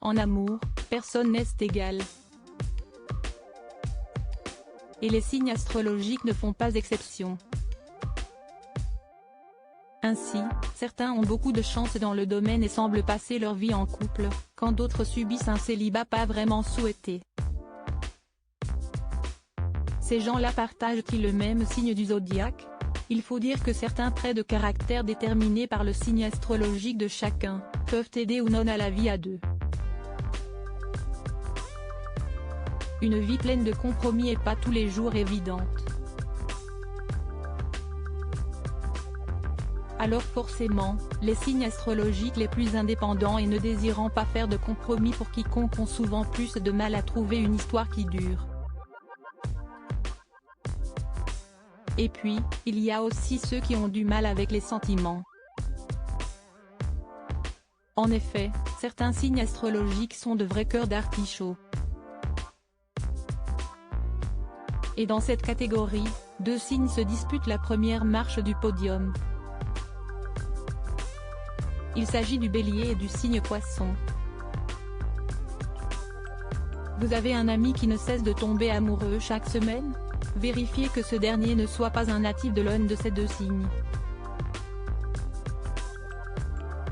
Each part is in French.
En amour, personne n'est égal. Et les signes astrologiques ne font pas exception. Ainsi, certains ont beaucoup de chance dans le domaine et semblent passer leur vie en couple, quand d'autres subissent un célibat pas vraiment souhaité. Ces gens-là partagent-ils le même signe du zodiaque? Il faut dire que certains traits de caractère déterminés par le signe astrologique de chacun, peuvent aider ou non à la vie à deux. Une vie pleine de compromis est pas tous les jours évidente. Alors forcément, les signes astrologiques les plus indépendants et ne désirant pas faire de compromis pour quiconque ont souvent plus de mal à trouver une histoire qui dure. Et puis, il y a aussi ceux qui ont du mal avec les sentiments. En effet, certains signes astrologiques sont de vrais cœurs d'artichaut. Et dans cette catégorie, deux signes se disputent la première marche du podium. Il s'agit du Bélier et du signe Poisson. Vous avez un ami qui ne cesse de tomber amoureux chaque semaine? Vérifiez que ce dernier ne soit pas un natif de l'un de ces deux signes.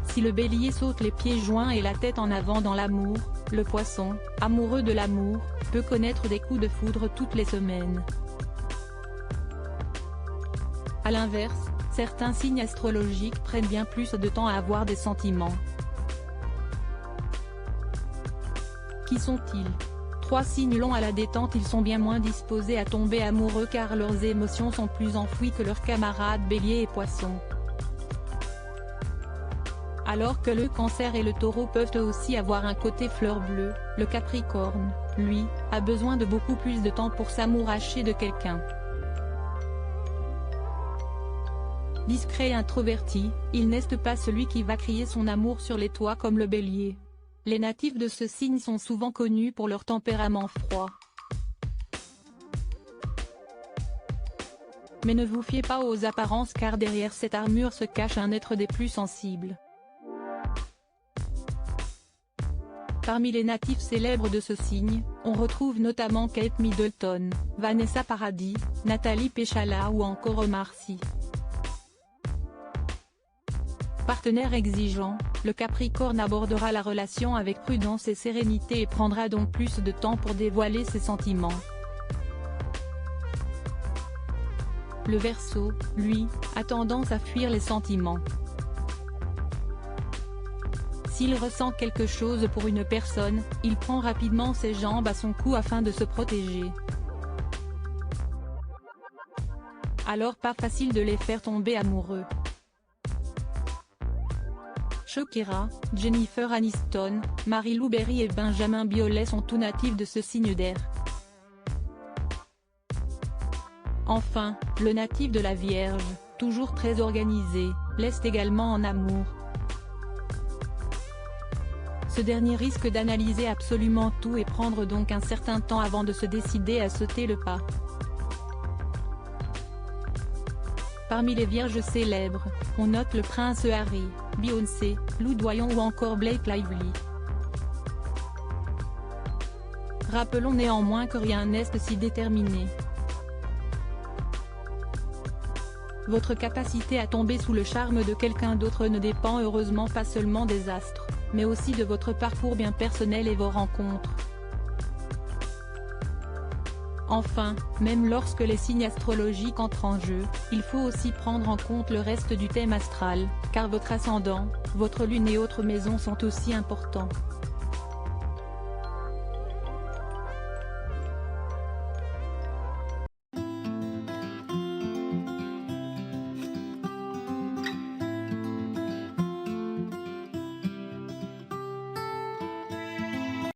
Si le Bélier saute les pieds joints et la tête en avant dans l'amour, le Poisson, amoureux de l'amour, peut connaître des coups de foudre toutes les semaines. A l'inverse, certains signes astrologiques prennent bien plus de temps à avoir des sentiments. Qui sont-ils? Trois signes longs à la détente. Ils sont bien moins disposés à tomber amoureux car leurs émotions sont plus enfouies que leurs camarades Bélier et Poisson. Alors que le Cancer et le Taureau peuvent eux aussi avoir un côté fleur bleue, le Capricorne, lui, a besoin de beaucoup plus de temps pour s'amouracher de quelqu'un. Discret et introverti, il n'est pas celui qui va crier son amour sur les toits comme le Bélier. Les natifs de ce signe sont souvent connus pour leur tempérament froid. Mais ne vous fiez pas aux apparences car derrière cette armure se cache un être des plus sensibles. Parmi les natifs célèbres de ce signe, on retrouve notamment Kate Middleton, Vanessa Paradis, Nathalie Péchala ou encore Omar Sy. Partenaire exigeant, le Capricorne abordera la relation avec prudence et sérénité et prendra donc plus de temps pour dévoiler ses sentiments. Le Verseau, lui, a tendance à fuir les sentiments. S'il ressent quelque chose pour une personne, il prend rapidement ses jambes à son cou afin de se protéger. Alors pas facile de les faire tomber amoureux. Shakira, Jennifer Aniston, Marie-Lou Berry et Benjamin Biolay sont tous natifs de ce signe d'air. Enfin, le natif de la Vierge, toujours très organisé, l'est également en amour. Ce dernier risque d'analyser absolument tout et prendre donc un certain temps avant de se décider à sauter le pas. Parmi les vierges célèbres, on note le prince Harry, Beyoncé, Lou Doyon ou encore Blake Lively. Rappelons néanmoins que rien n'est si déterminé. Votre capacité à tomber sous le charme de quelqu'un d'autre ne dépend heureusement pas seulement des astres, mais aussi de votre parcours bien personnel et vos rencontres. Enfin, même lorsque les signes astrologiques entrent en jeu, il faut aussi prendre en compte le reste du thème astral, car votre ascendant, votre lune et autres maisons sont aussi importants.